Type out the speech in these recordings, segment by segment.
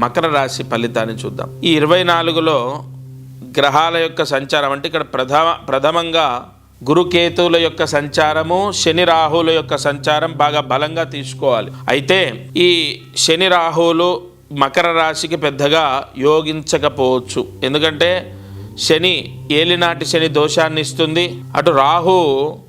మకర రాశి ఫలితాన్ని చూద్దాం. ఈ 24లో గ్రహాల యొక్క సంచారం అంటే ఇక్కడ ప్రథమంగా గురుకేతువుల యొక్క సంచారము, శని రాహువుల యొక్క సంచారం బాగా బలంగా తీసుకోవాలి. అయితే ఈ శని రాహువులు మకర రాశికి పెద్దగా యోగించకపోవచ్చు. ఎందుకంటే శని ఏలినాటి శని దోషాన్ని ఇస్తుంది. అటు రాహు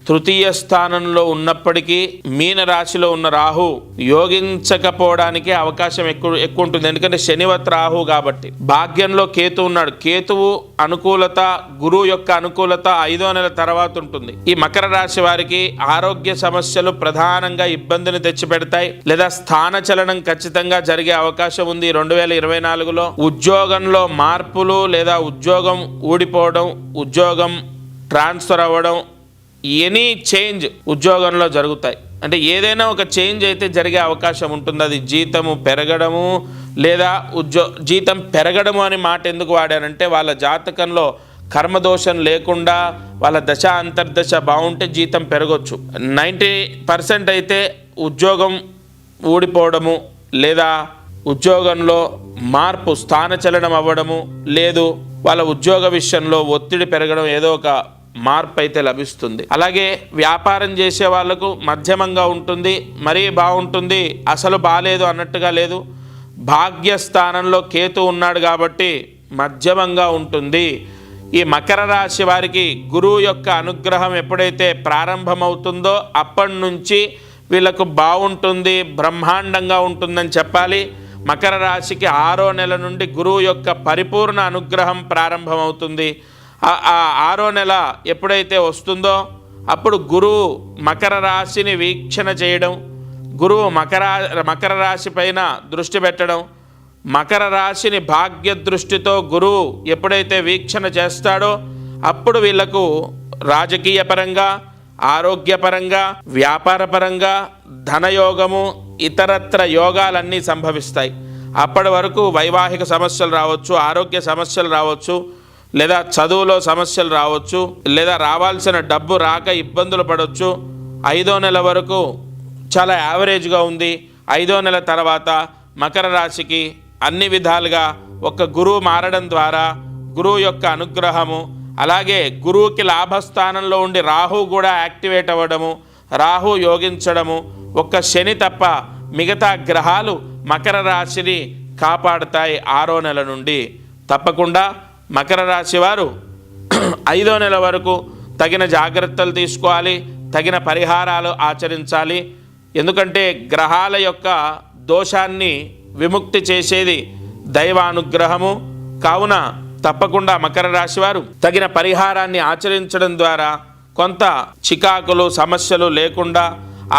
తృతీయ స్థానంలో ఉన్నప్పటికీ మీన రాశిలో ఉన్న రాహు యోగించకపోవడానికి అవకాశం ఎక్కువ ఉంటుంది. ఎందుకంటే శనివత్ రాహు కాబట్టి. భాగ్యంలో కేతు ఉన్నాడు. కేతువు అనుకూలత, గురువు యొక్క అనుకూలత 5వ నెల తర్వాత ఉంటుంది. ఈ మకర రాశి వారికి ఆరోగ్య సమస్యలు ప్రధానంగా ఇబ్బందిని తెచ్చిపెడతాయి, లేదా స్థాన చలనం ఖచ్చితంగా జరిగే అవకాశం ఉంది 2024లో. ఉద్యోగంలో మార్పులు లేదా ఉద్యోగం ఊడిపోవడం, ఉద్యోగం ట్రాన్స్ఫర్ అవ్వడం, ఎనీ చేంజ్ ఉద్యోగంలో జరుగుతాయి. అంటే ఏదైనా ఒక చేంజ్ అయితే జరిగే అవకాశం ఉంటుంది. అది జీతము పెరగడము లేదా జీతం పెరగడము అని మాట ఎందుకు వాడానంటే వాళ్ళ జాతకంలో కర్మదోషం లేకుండా వాళ్ళ దశ అంతర్దశ బాగుంటే జీతం పెరగొచ్చు. 90% అయితే ఉద్యోగం ఊడిపోవడము లేదా ఉద్యోగంలో మార్పు, స్థానచలనం అవ్వడము, లేదు వాళ్ళ ఉద్యోగ విషయంలో ఒత్తిడి పెరగడం, ఏదో ఒక మార్పు అయితే లభిస్తుంది. అలాగే వ్యాపారం చేసే వాళ్ళకు మధ్యమంగా ఉంటుంది, మరీ బాగుంటుంది, అసలు బాలేదు అన్నట్టుగా లేదు. భాగ్యస్థానంలో కేతు ఉన్నాడు కాబట్టి మధ్యమంగా ఉంటుంది. ఈ మకర రాశి వారికి గురువు యొక్క అనుగ్రహం ఎప్పుడైతే ప్రారంభమవుతుందో అప్పటి నుంచి వీళ్ళకు బాగుంటుంది, బ్రహ్మాండంగా ఉంటుందని చెప్పాలి. మకర రాశికి 6వ నెల నుండి గురువు యొక్క పరిపూర్ణ అనుగ్రహం ప్రారంభమవుతుంది. ఆ 6వ నెల ఎప్పుడైతే వస్తుందో అప్పుడు గురువు మకర రాశిని వీక్షణ చేయడం, గురువు మకర రాశి పైన దృష్టి పెట్టడం, మకర రాశిని భాగ్య దృష్టితో గురువు ఎప్పుడైతే వీక్షణ చేస్తాడో అప్పుడు వీళ్లకు రాజకీయ పరంగా, ఆరోగ్యపరంగా, వ్యాపారపరంగా, ధనయోగము, ఇతరత్ర యోగాలన్నీ సంభవిస్తాయి. అప్పటి వరకు వైవాహిక సమస్యలు రావచ్చు, ఆరోగ్య సమస్యలు రావచ్చు, లేదా చదువులో సమస్యలు రావచ్చు, లేదా రావాల్సిన డబ్బు రాక ఇబ్బందులు పడవచ్చు. 5వ నెల వరకు చాలా యావరేజ్గా ఉంది. 5వ నెల తర్వాత మకర రాశికి అన్ని విధాలుగా ఒక గురువు మారడం ద్వారా గురువు యొక్క అనుగ్రహము, అలాగే గురువుకి లాభస్థానంలో ఉండి రాహు కూడా యాక్టివేట్ అవ్వడము, రాహు యోగించడము, ఒక్క శని తప్ప మిగతా గ్రహాలు మకర రాశిని కాపాడుతాయి 6వ నెల నుండి. తప్పకుండా మకర రాశి వారు 5వ నెల వరకు తగిన జాగ్రత్తలు తీసుకోవాలి, తగిన పరిహారాలు ఆచరించాలి. ఎందుకంటే గ్రహాల యొక్క దోషాన్ని విముక్తి చేసేది దైవానుగ్రహము. కావున తప్పకుండా మకర రాశి వారు తగిన పరిహారాన్ని ఆచరించడం ద్వారా కొంత చికాకులు, సమస్యలు లేకుండా,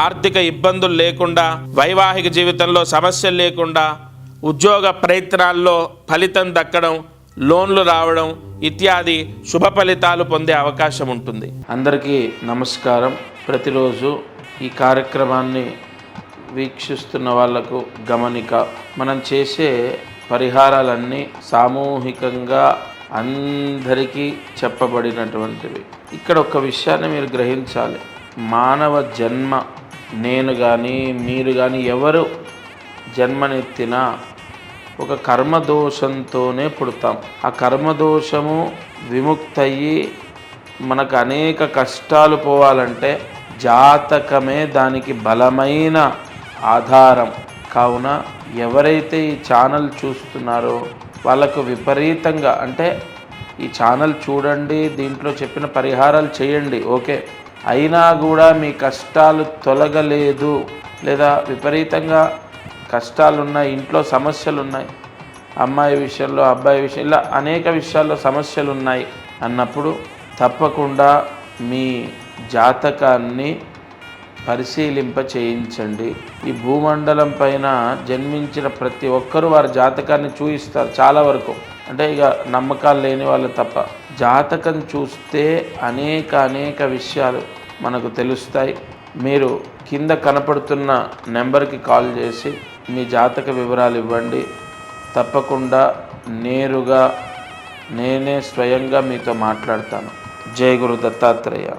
ఆర్థిక ఇబ్బందులు లేకుండా, వైవాహిక జీవితంలో సమస్యలు లేకుండా, ఉద్యోగ ప్రయత్నాల్లో ఫలితం దక్కడం, లోన్లు రావడం ఇత్యాది శుభ ఫలితాలు పొందే అవకాశం ఉంటుంది. అందరికీ నమస్కారం. ప్రతిరోజు ఈ కార్యక్రమాన్ని వీక్షిస్తున్న వాళ్లకు గమనిక, మనం చేసే పరిహారాలన్నీ సామూహికంగా అందరికీ చెప్పబడినటువంటివి. ఇక్కడ ఒక విషయాన్ని మీరు గ్రహించాలి. మానవ జన్మ, నేను కానీ మీరు కానీ ఎవరు జన్మనెత్తినా ఒక కర్మదోషంతోనే పుడతాం. ఆ కర్మదోషము విముక్తయ్యి మనకు అనేక కష్టాలు పోవాలంటే జాతకమే దానికి బలమైన ఆధారం. కావున ఎవరైతే ఈ ఛానల్ చూస్తున్నారో వాళ్ళకు విపరీతంగా, అంటే ఈ ఛానల్ చూడండి, దీంట్లో చెప్పిన పరిహారాలు చేయండి, ఓకే, అయినా కూడా మీ కష్టాలు తొలగలేదు, లేదా విపరీతంగా కష్టాలున్నాయి, ఇంట్లో సమస్యలు ఉన్నాయి, అమ్మాయి విషయంలో, అబ్బాయి విషయం, ఇలా అనేక విషయాల్లో సమస్యలు ఉన్నాయి అన్నప్పుడు తప్పకుండా మీ జాతకాన్ని పరిశీలింప చేయించండి. ఈ భూమండలం పైన జన్మించిన ప్రతి ఒక్కరూ వారి జాతకాన్ని చూయిస్తారు చాలా వరకు. అంటే ఇక నమ్మకాలు లేని వాళ్ళు తప్ప. జాతకం చూస్తే అనేక విషయాలు మనకు తెలుస్తాయి. మీరు కింద కనపడుతున్న నెంబర్కి కాల్ చేసి మీ జాతక వివరాలు ఇవ్వండి. తప్పకుండా నేరుగా నేనే స్వయంగా మీతో మాట్లాడతాను. జై గురు దత్తాత్రేయ.